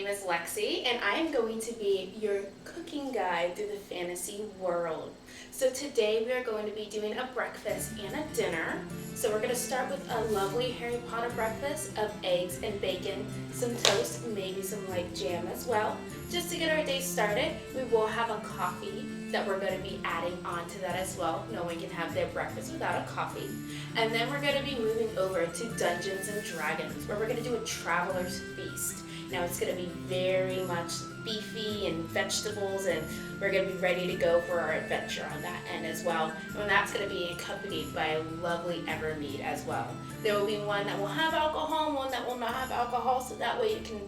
name is Lexi, and I am going to be your cooking guide through the fantasy world. So today we are going to be doing a breakfast and a dinner. So we're going to start with a lovely Harry Potter breakfast of eggs and bacon, some toast, maybe some light jam as well. Just to get our day started, we will have a coffee that we're going to be adding on to that as well. No one can have their breakfast without a coffee. And then we're going to be moving over to Dungeons and Dragons, where we're going to do a traveler's feast. Now it's going to be very much beefy and vegetables, and we're going to be ready to go for our adventure on that end as well. And that's going to be accompanied by a lovely Evermead as well. There will be one that will have alcohol, one that will not have alcohol, so that way you can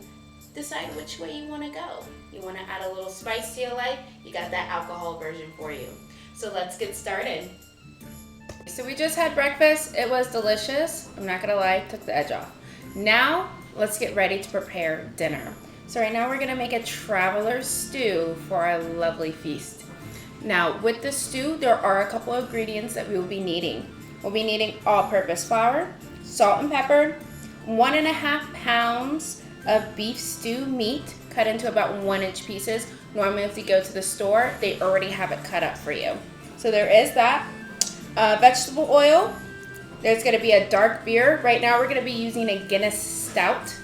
decide which way you want to go. You want to add a little spice to your life, you got that alcohol version for you. So let's get started. So we just had breakfast. It was delicious. I'm not gonna lie, took the edge off. Now let's get ready to prepare dinner. So right now we're gonna make a traveler stew for our lovely feast. Now with the stew, there are a couple of ingredients that we will be needing. We'll be needing all-purpose flour, salt and pepper, 1.5 pounds of beef stew meat cut into about 1-inch pieces. Normally if you go to the store, they already have it cut up for you. So there is that. Vegetable oil. There's going to be a dark beer. Right now we're going to be using a Guinness Stout.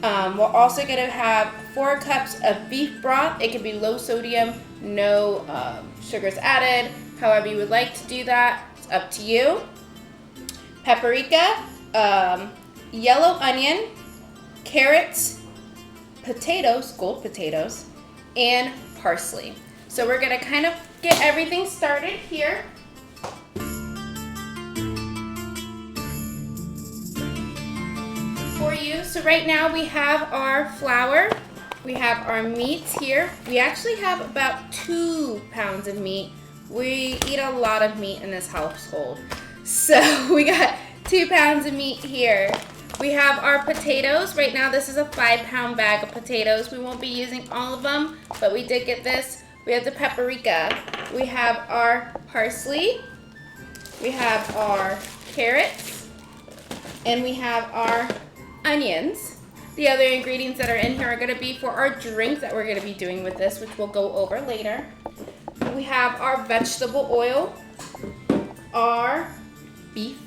We're also going to have 4 cups of beef broth. It can be low sodium, no sugars added. However you would like to do that, it's up to you. Paprika, yellow onion, carrots, potatoes, gold potatoes, and parsley. So we're going to kind of get everything started here. For you. So right now we have our flour, we have our meats here. We actually have about 2 pounds of meat. We eat a lot of meat in this household. So we got 2 pounds of meat here. We have our potatoes. Right now this is a 5-pound bag of potatoes. We won't be using all of them, but we did get this. We have the paprika. We have our parsley. We have our carrots. And we have our onions. The other ingredients that are in here are going to be for our drink that we're going to be doing with this, which we'll go over later. We have our vegetable oil, our beef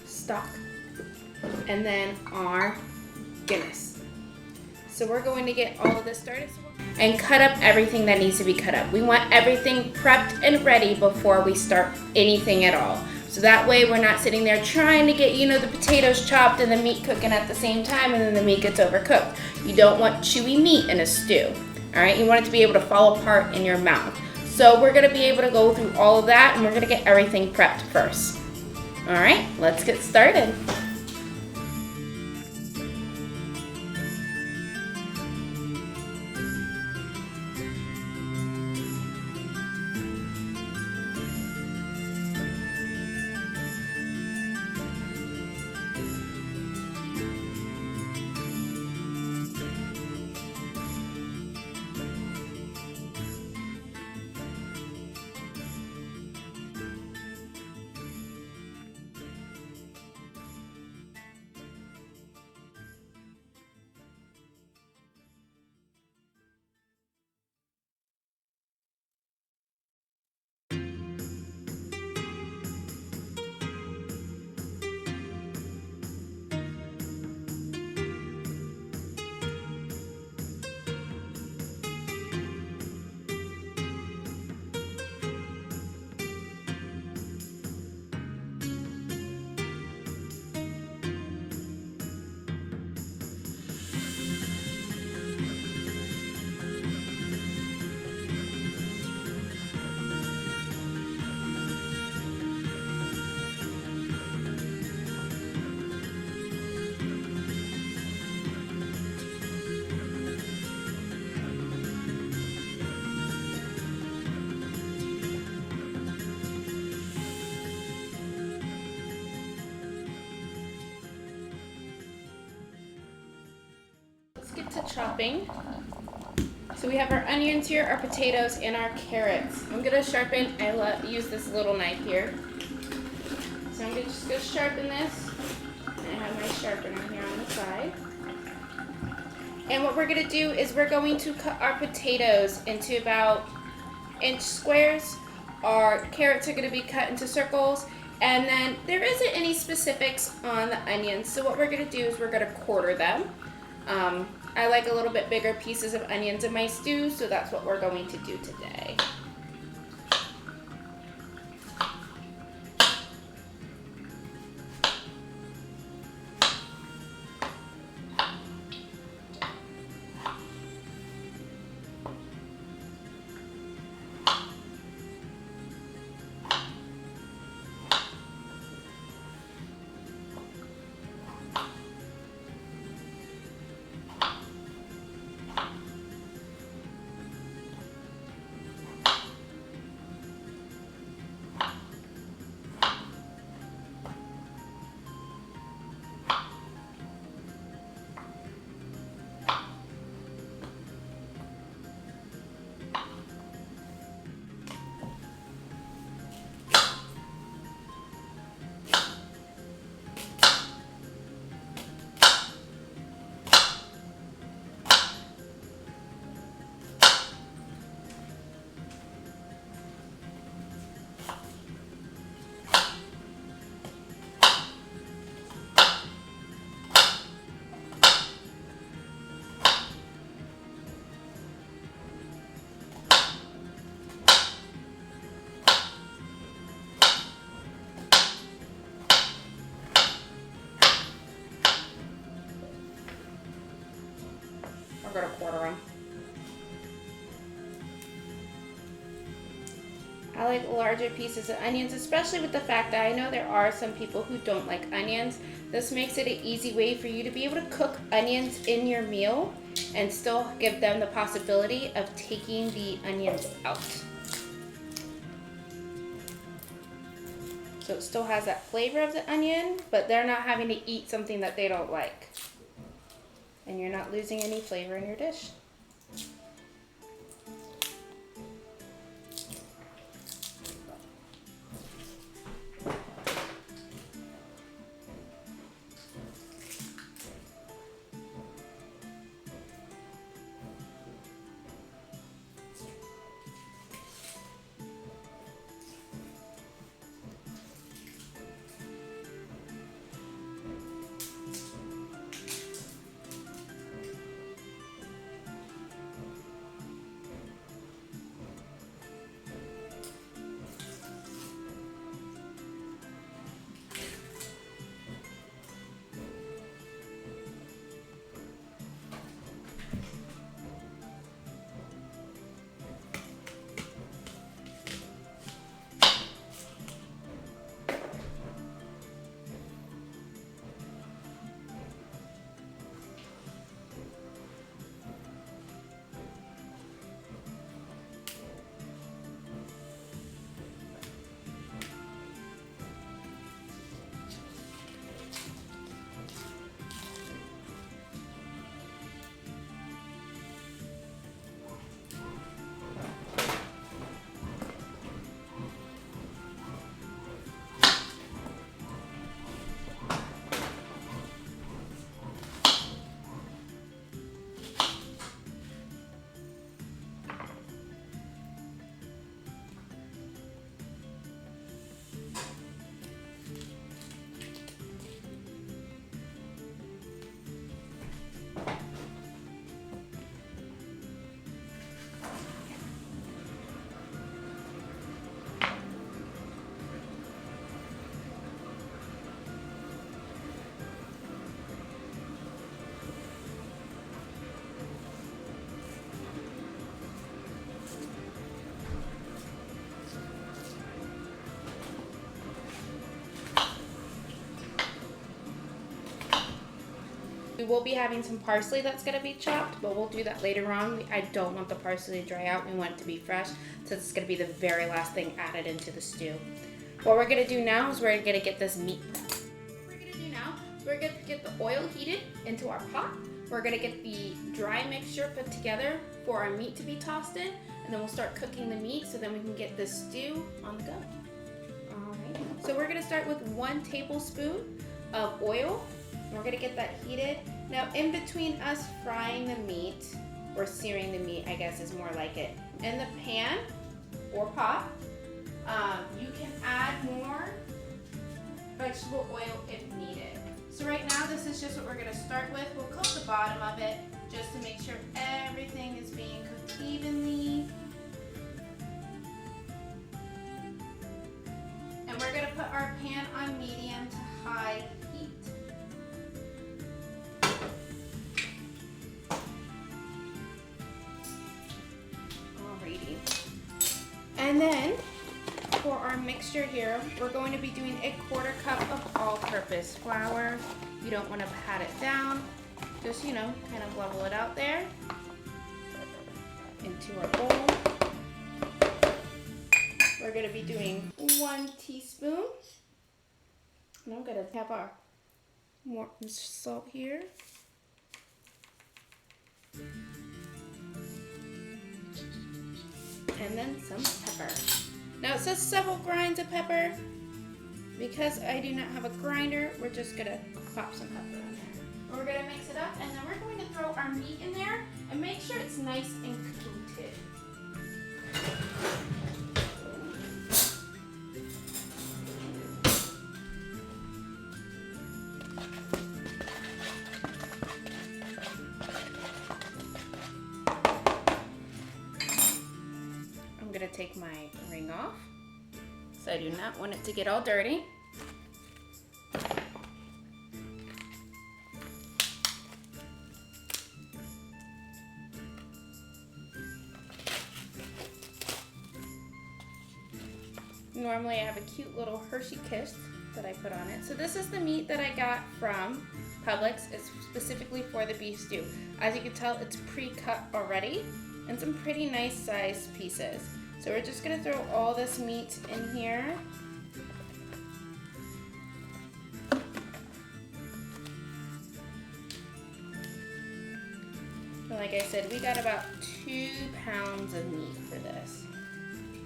stock, and then our Guinness. So we're going to get all of this started and cut up everything that needs to be cut up. We want everything prepped and ready before we start anything at all. So that way we're not sitting there trying to get, the potatoes chopped and the meat cooking at the same time, and then the meat gets overcooked. You don't want chewy meat in a stew, all right? You want it to be able to fall apart in your mouth. So we're gonna be able to go through all of that, and we're gonna get everything prepped first. All right, let's get started. To chopping. So we have our onions here, our potatoes, and our carrots. I'm gonna sharpen. I use this little knife here. So I'm just gonna sharpen this. And I have my sharpener here on the side. And what we're gonna do is we're going to cut our potatoes into about inch squares. Our carrots are gonna be cut into circles. And then there isn't any specifics on the onions. So what we're gonna do is we're gonna quarter them. I like a little bit bigger pieces of onions in my stew, so that's what we're going to do today. We're gonna quarter them. I like larger pieces of onions, especially with the fact that I know there are some people who don't like onions. This makes it an easy way for you to be able to cook onions in your meal and still give them the possibility of taking the onions out. So it still has that flavor of the onion, but they're not having to eat something that they don't like. And you're not losing any flavor in your dish. We will be having some parsley that's going to be chopped, but we'll do that later on. I don't want the parsley to dry out. We want it to be fresh, so it's going to be the very last thing added into the stew. What we're going to do now is we're going to get this meat prepped. What we're going to do now is we're going to get the oil heated into our pot. We're going to get the dry mixture put together for our meat to be tossed in, and then we'll start cooking the meat so then we can get this stew on the go. Alright, so we're going to start with 1 tablespoon of oil. We're going to get that heated, Now, in between us frying the meat, or searing the meat, I guess is more like it, in the pan or pot, you can add more vegetable oil if needed. So right now, this is just what we're gonna start with. We'll coat the bottom of it just to make sure everything is being cooked evenly. And we're gonna put our pan on medium to high heat. Alrighty. And then for our mixture here, we're going to be doing a 1/4 cup of all-purpose flour. You don't want to pat it down. Just, kind of level it out there into our bowl. We're going to be doing 1 teaspoon. And I'm going to have our more salt here. And then some pepper. Now it says several grinds of pepper. Because I do not have a grinder, we're just gonna pop some pepper in there. We're gonna mix it up, and then we're going to throw our meat in there and make sure it's nice and coated. I'm gonna take my ring off, so I do not want it to get all dirty. Normally I have a cute little Hershey Kiss that I put on it. So this is the meat that I got from Publix. It's specifically for the beef stew. As you can tell, it's pre-cut already and some pretty nice sized pieces. So we're just gonna throw all this meat in here. And like I said, we got about 2 pounds of meat for this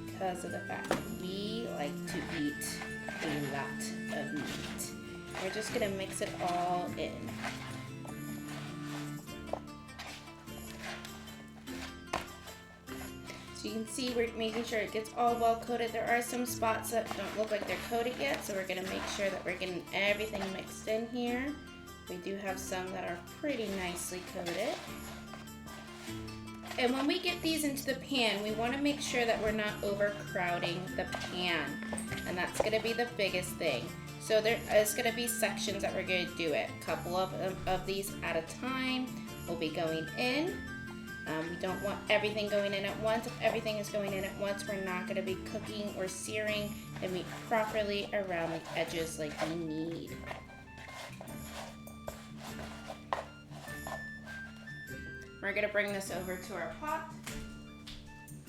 because of the fact that we like to eat a lot of meat. We're just gonna mix it all in. So you can see we're making sure it gets all well coated. There are some spots that don't look like they're coated yet, so we're gonna make sure that we're getting everything mixed in here. We do have some that are pretty nicely coated. And when we get these into the pan, we want to make sure that we're not overcrowding the pan. And that's going to be the biggest thing. So there is going to be sections that we're going to do it. A couple of these at a time will be going in. We don't want everything going in at once. If everything is going in at once, we're not going to be cooking or searing the meat properly around the edges like we need. We're gonna bring this over to our pot.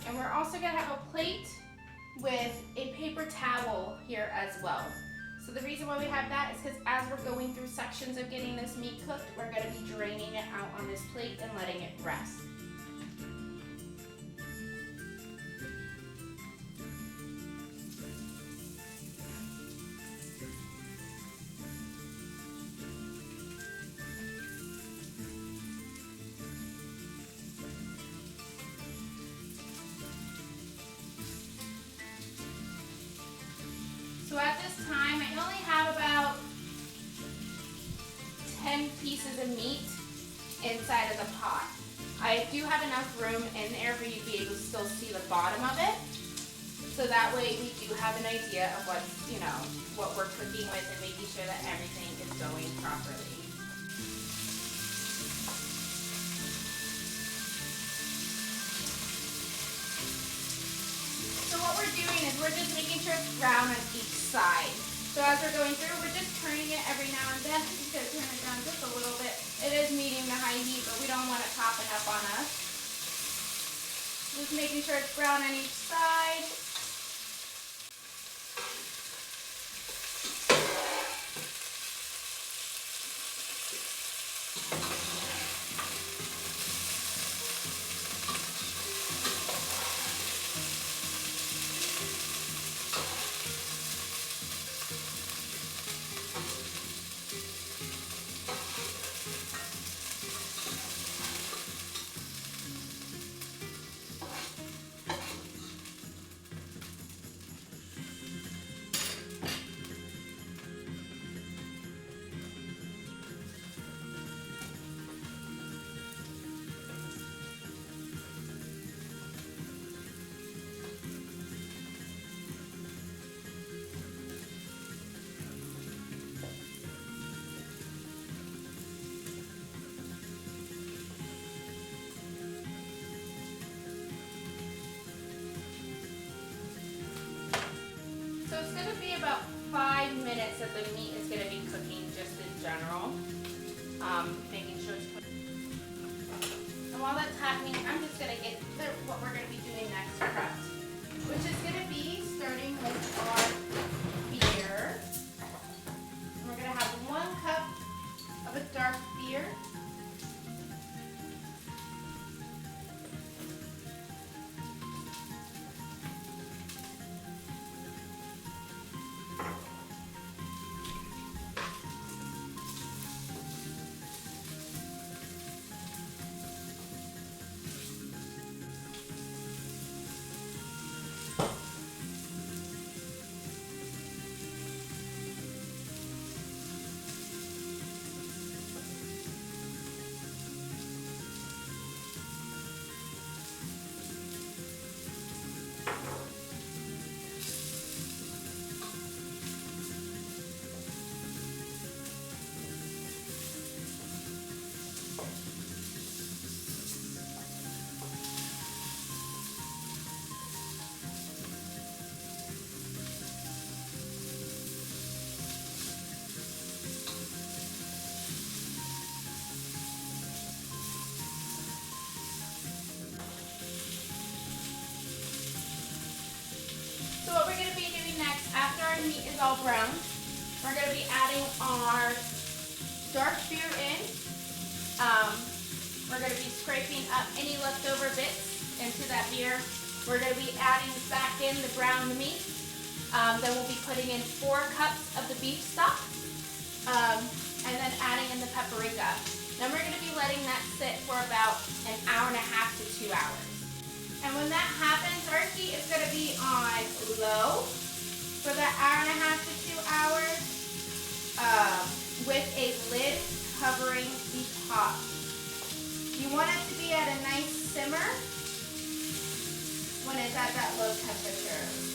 And we're also gonna have a plate with a paper towel here as well. So the reason why we have that is because as we're going through sections of getting this meat cooked, we're gonna be draining it out on this plate and letting it rest. So at this time, I only have about 10 pieces of meat inside of the pot. I do have enough room in there for you to be able to still see the bottom of it. So that way we do have an idea of what we're cooking with and making sure that everything is going properly. So what we're doing is we're just making sure it's brown on each side. So as we're going through, we're just turning it every now and then. I'm just going to turn it down just a little bit. It is medium to high heat, but we don't want it popping up on us. Just making sure it's brown on each side. be about 5 minutes that the meat is going to be cooking just in general. Making sure it's cooked. And while that's happening, I'm just going to get what we're going to be doing next prepped, which is going to be starting with our beer. And we're going to have 1 cup of a dark beer. After our meat is all brown, we're going to be adding our dark beer in. We're going to be scraping up any leftover bits into that beer. We're going to be adding back in the browned meat. Then we'll be putting in 4 cups of the beef stock, and then adding in the paprika. Then we're going to be letting that sit for about 1.5 hours to 2 hours. And when that happens, our heat is going to be on low for that 1.5 to 2 hours, with a lid covering the top. You want it to be at a nice simmer when it's at that low temperature.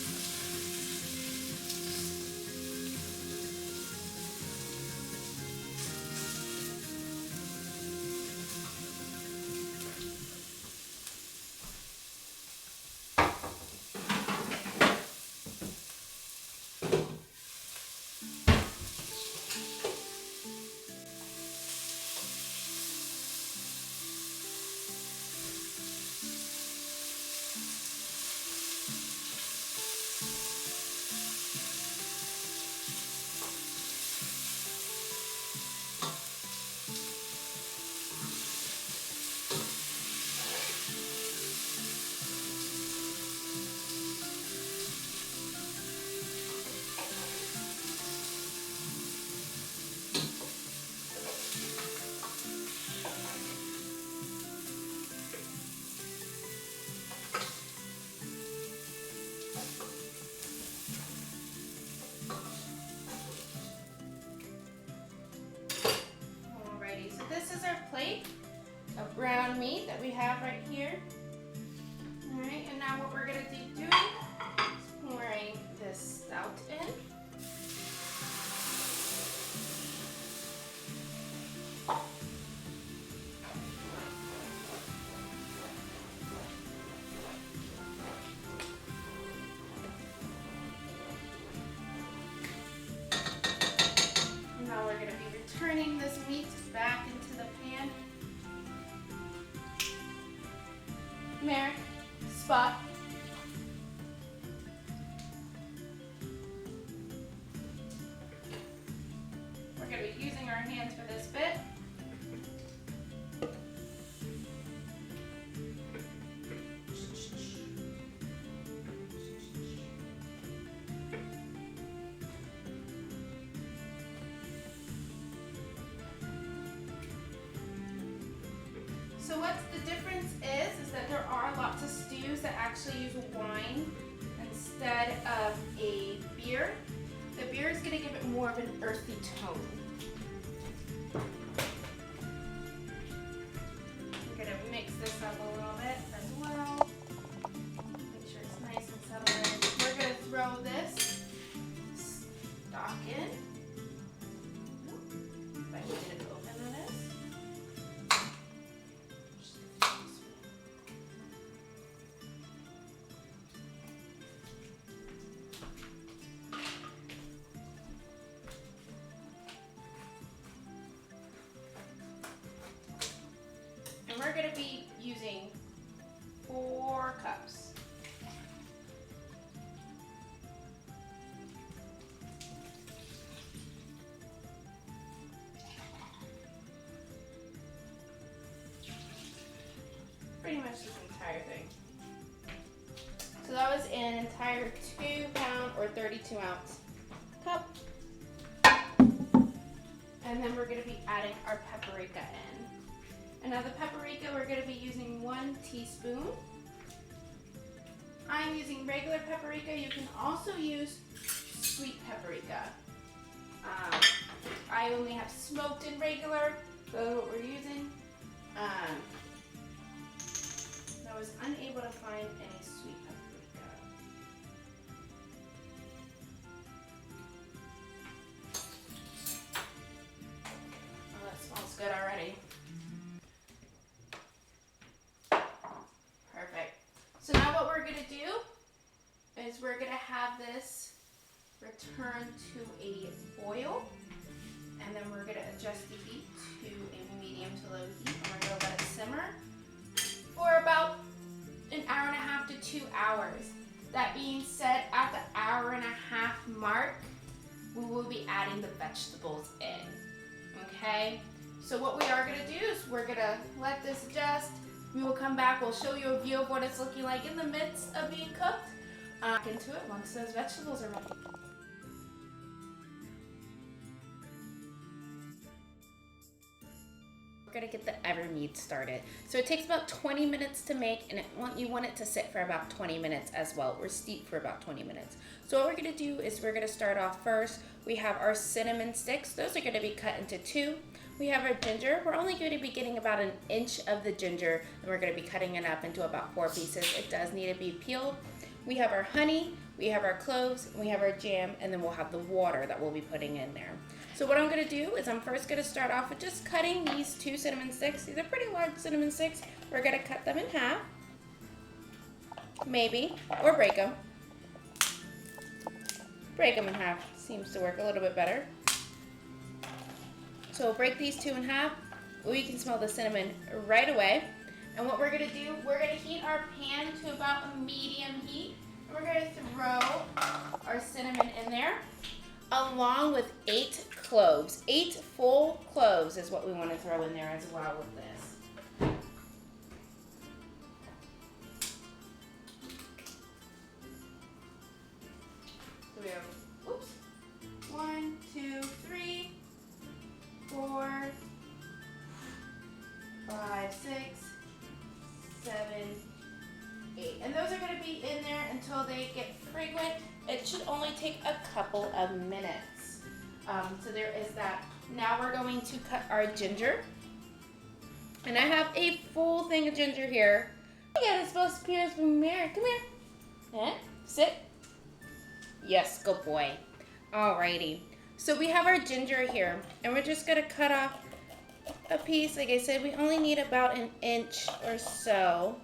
Of brown meat that we have right here. All right, and now what we're going to be doing is pouring this stout in. Now we're going to be returning this meat back into the pan. Merrick, Spot. We're going to be using our hands for this bit. So what's the difference is that there are lots of stews that actually use wine instead of a beer. The beer is going to give it more of an earthy tone. I'm going to mix this up a little bit as well. Make sure it's nice and settled in. We're going to throw this stock in. If I can get it to open, that is. going to be using 4 cups. Pretty much this entire thing. So that was an entire 2-pound or 32-ounce cup. And then we're going to be adding our paprika in. And now the paprika, we're going to be using 1 teaspoon. I'm using regular paprika. You can also use sweet paprika. I only have smoked and regular. That's what we're using. I was unable to find any sweet paprika. Oh, that smells good already. Perfect. So now what we're going to do is we're going to have this return to a boil, and then we're going to adjust the heat to a medium to low heat, and we're going to let it simmer for about an hour and a half to 2 hours. That being said, at the hour and a half mark, we will be adding the vegetables in. Okay? So what we are going to do is we're going to let this adjust. We will come back. We'll show you a view of what it's looking like in the midst of being cooked. Into it once those vegetables are ready. We're gonna get the Evermead started. So it takes about 20 minutes to make, and you want it to sit for about 20 minutes as well, or steep for about 20 minutes. So what we're gonna do is we're gonna start off first. We have our cinnamon sticks. Those are gonna be cut into 2. We have our ginger. We're only going to be getting about 1 inch of the ginger, and we're gonna be cutting it up into about 4 pieces. It does need to be peeled. We have our honey, we have our cloves, and we have our jam, and then we'll have the water that we'll be putting in there. So what I'm going to do is I'm first going to start off with just cutting these 2 cinnamon sticks. These are pretty large cinnamon sticks. We're going to cut them in half, maybe, or break them. Break them in half seems to work a little bit better. So we'll break these 2 in half. We can smell the cinnamon right away. And what we're going to do, we're going to heat our pan to about a medium heat. And we're going to throw our cinnamon in there, along with 8 cloves. 8 full cloves is what we want to throw in there as well with this. So we have, 1, 2, 3, 4, 5, 6, 7, 8. And those are going to be in there until they get fragrant. It should only take a couple of minutes. So there is that. Now we're going to cut our ginger. And I have a full thing of ginger here. Yeah, it's supposed to be from here. Come here. Sit. Yes, good boy. Alrighty. So we have our ginger here. And we're just going to cut off a piece. Like I said, we only need about 1 inch or so.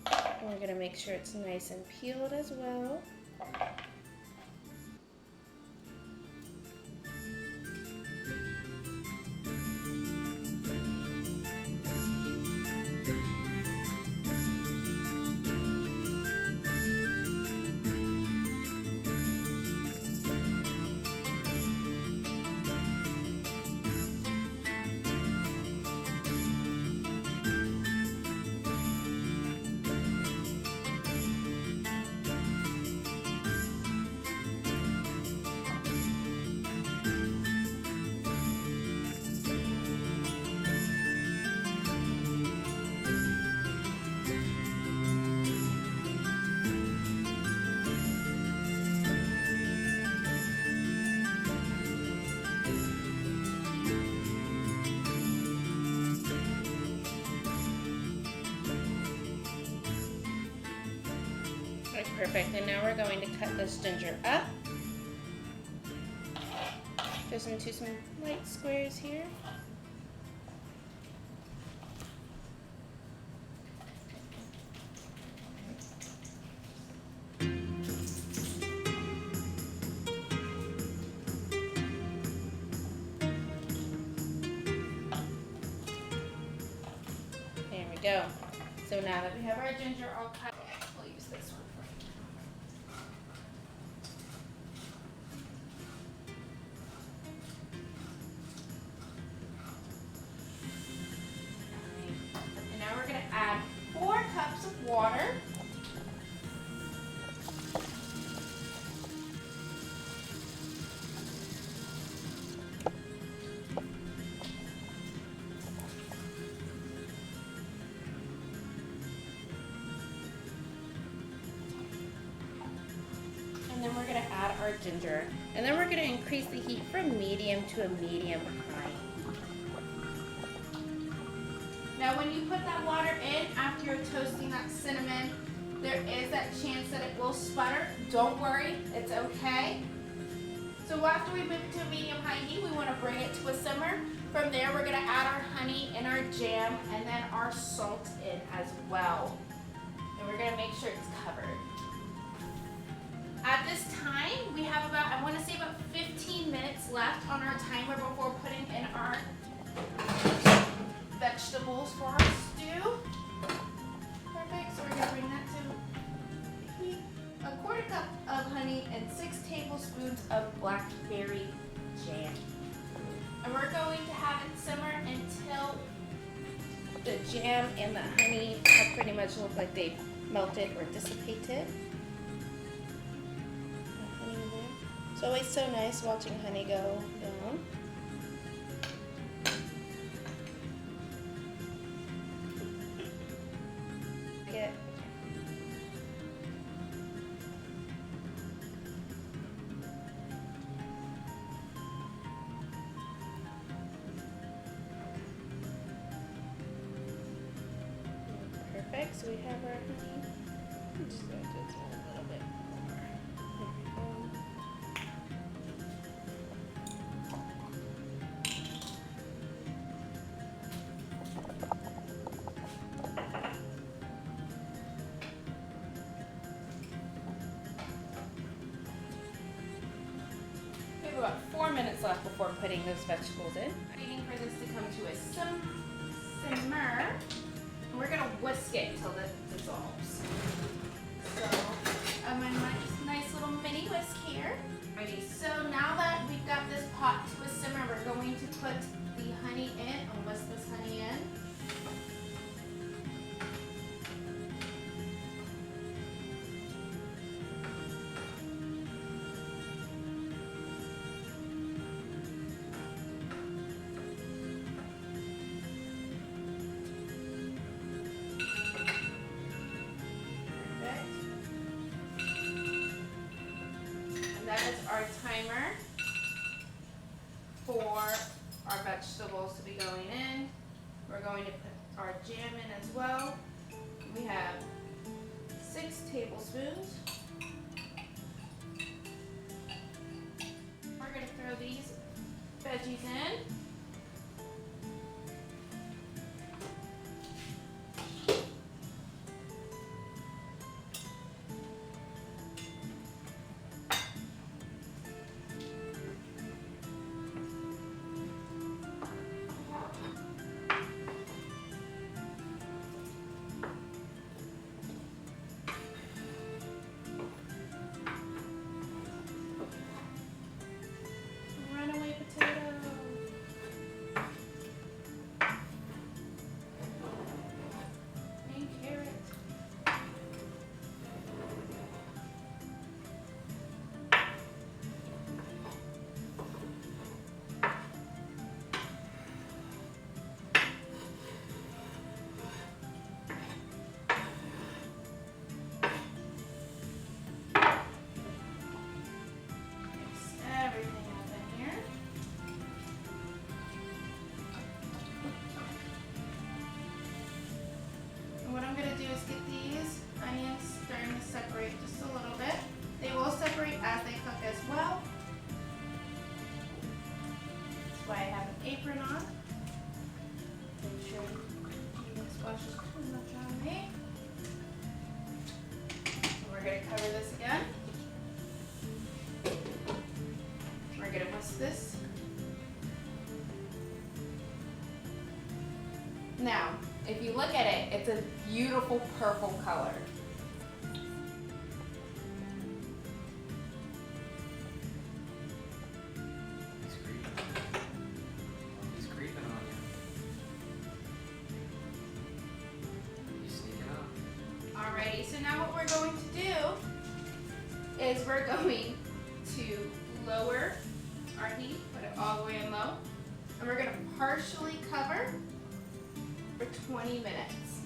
And we're going to make sure it's nice and peeled as well. Perfect, and now we're going to cut this ginger up just into some light squares here. go. So now that we have our ginger all cut, we'll use this one first. And now we're going to add 4 cups of water. And then we're going to add our ginger. And then we're going to increase the heat from medium to a medium high. Now when you put that water in after you're toasting that cinnamon, there is that chance that it will sputter. Don't worry, it's okay. So after we move it to a medium-high heat, we want to bring it to a simmer. From there, we're going to add our honey and our jam and then our salt in as well. And we're going to make sure it's covered. At this time, we have about, I want to say about 15 minutes left on our timer before putting in our vegetables for our stew. Perfect, so we're going to bring that to heat. A quarter cup of honey and 6 tablespoons of blackberry jam. And we're going to have it simmer until the jam and the honey have pretty much look like they've melted or dissipated. It's always so nice watching honey go down. Get perfect. So we have our honey. I'm just going to do it a little bit more. There we go. We have about 4 minutes left before putting those vegetables in. Waiting for this to come to a simmer. And we're going to whisk it until it dissolves. So I have my nice little mini whisk here. Ready. So now that we've got this pot to a simmer, we're going to put the honey in and whisk this honey in. That is our timer for our vegetables to be going in. We're going to put our jam in as well. We have 6 tablespoons. We're going to throw these veggies in. What I'm going to do is get these onions starting to separate just a little bit. They will separate as they cook as well. That's why I have an apron on. Make sure you don't squash too much on me. And we're going to cover this again. We're going to whisk this. Now, if you look at it, it's a beautiful purple color. He's creeping on you. He's sneaking up. Alrighty, so now what we're going to do is we're going to lower our heat, put it all the way in low, and we're going to partially cover for 20 minutes.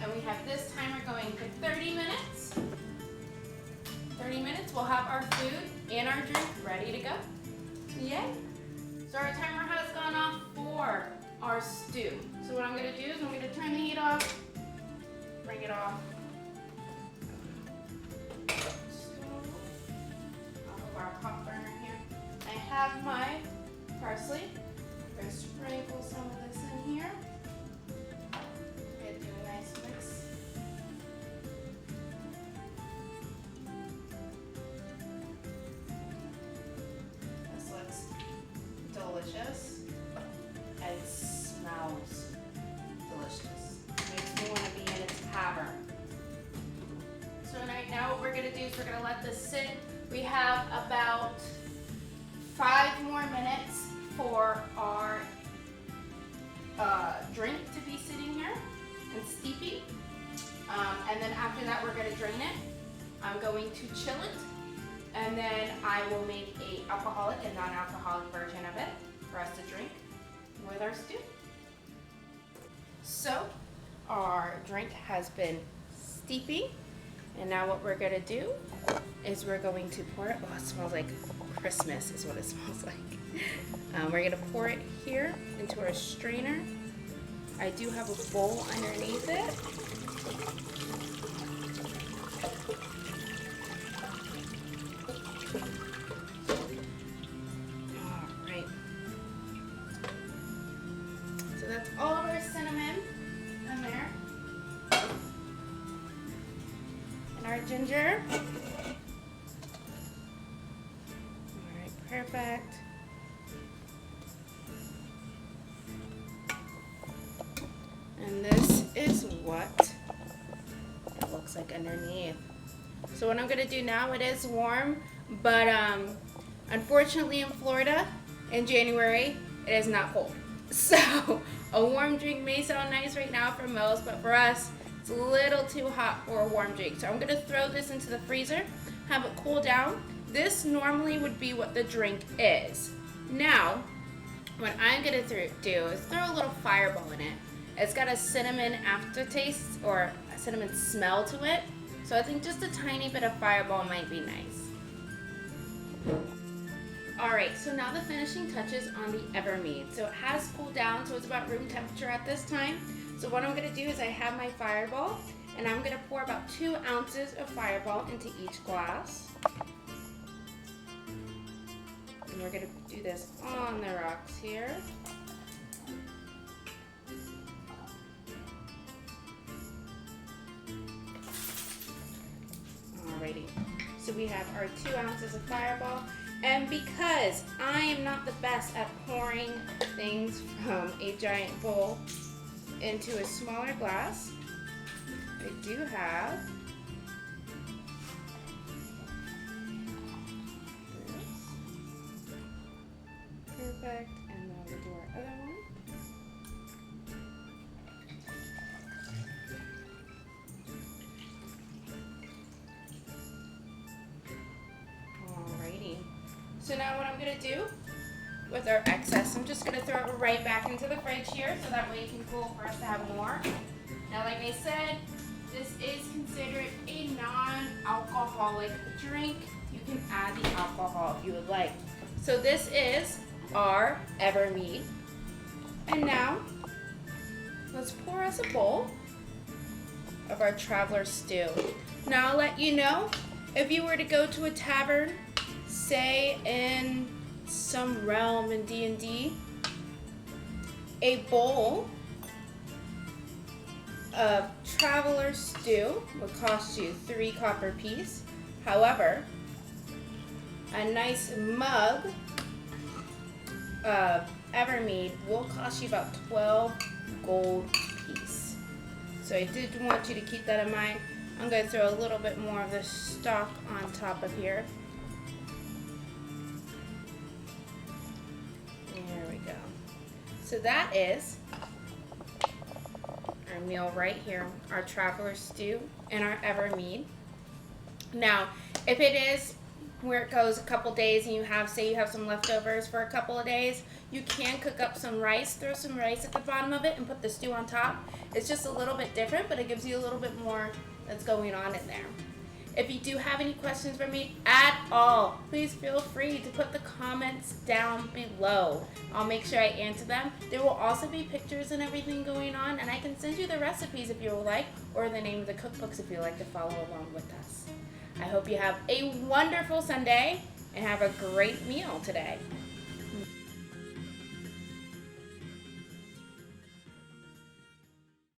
And we have this timer going for 30 minutes. 30 minutes, we'll have our food and our drink ready to go. Yay! So our timer has gone off for our stew. So what I'm going to do is I'm going to turn the heat off, bring it off. Our pot burner here. I have my parsley. I'm going to sprinkle some of this in here. Do a nice mix. This looks delicious. And it smells delicious. Makes me want to be in its tavern. So right now what we're going to do is we're going to let this sit. We have about 5 more minutes for our drink to be sitting here and steeping. And then after that we're going to drain it. I'm going to chill it. And then I will make a alcoholic and non-alcoholic version of it for us to drink with our stew. So our drink has been steeping. And now what we're going to do is we're going to pour it. Oh, it smells like Christmas is what it smells like. We're going to pour it here into our strainer. I do have a bowl underneath it. All right. So that's all of our cinnamon in there. Our ginger. All right, perfect. And this is what it looks like underneath. So what I'm gonna do now, it is warm, but unfortunately in Florida in January, it is not cold. So a warm drink may sound nice right now for most, but for us, it's a little too hot for a warm drink. So I'm going to throw this into the freezer, have it cool down. This normally would be what the drink is. Now, what I'm going to do is throw a little fireball in it. It's got a cinnamon aftertaste or a cinnamon smell to it. So I think just a tiny bit of fireball might be nice. Alright, so now the finishing touches on the Evermead. So it has cooled down, so it's about room temperature at this time. So what I'm going to do is I have my fireball, and I'm going to pour about 2 ounces of fireball into each glass. And we're going to do this on the rocks here. Alrighty, so we have our 2 ounces of fireball. And because I am not the best at pouring things from a giant bowl into a smaller glass, I do have this. Perfect. And then we'll do our other one. Alrighty. So now what I'm going to do with our excess, I'm just going to throw it right back into the fridge here so that way it can cool for us to have more. Now like I said, this is considered a non-alcoholic drink. You can add the alcohol if you would like. So this is our Evermead. And now, let's pour us a bowl of our traveler stew. Now I'll let you know, if you were to go to a tavern, say in some realm in D&D, a bowl of traveler stew would cost you 3 copper piece. However, a nice mug Evermead will cost you about 12 gold piece. So I did want you to keep that in mind. I'm going to throw a little bit more of the stock on top of here. There we go. So that is our meal right here, our traveler stew and our Evermead. Now, if it is where it goes a couple days and you have, say you have some leftovers for a couple of days, you can cook up some rice, throw some rice at the bottom of it and put the stew on top. It's just a little bit different, but it gives you a little bit more that's going on in there. If you do have any questions for me at all, please feel free to put the comments down below. I'll make sure I answer them. There will also be pictures and everything going on, and I can send you the recipes if you would like, or the name of the cookbooks if you like to follow along with us. I hope you have a wonderful Sunday and have a great meal today.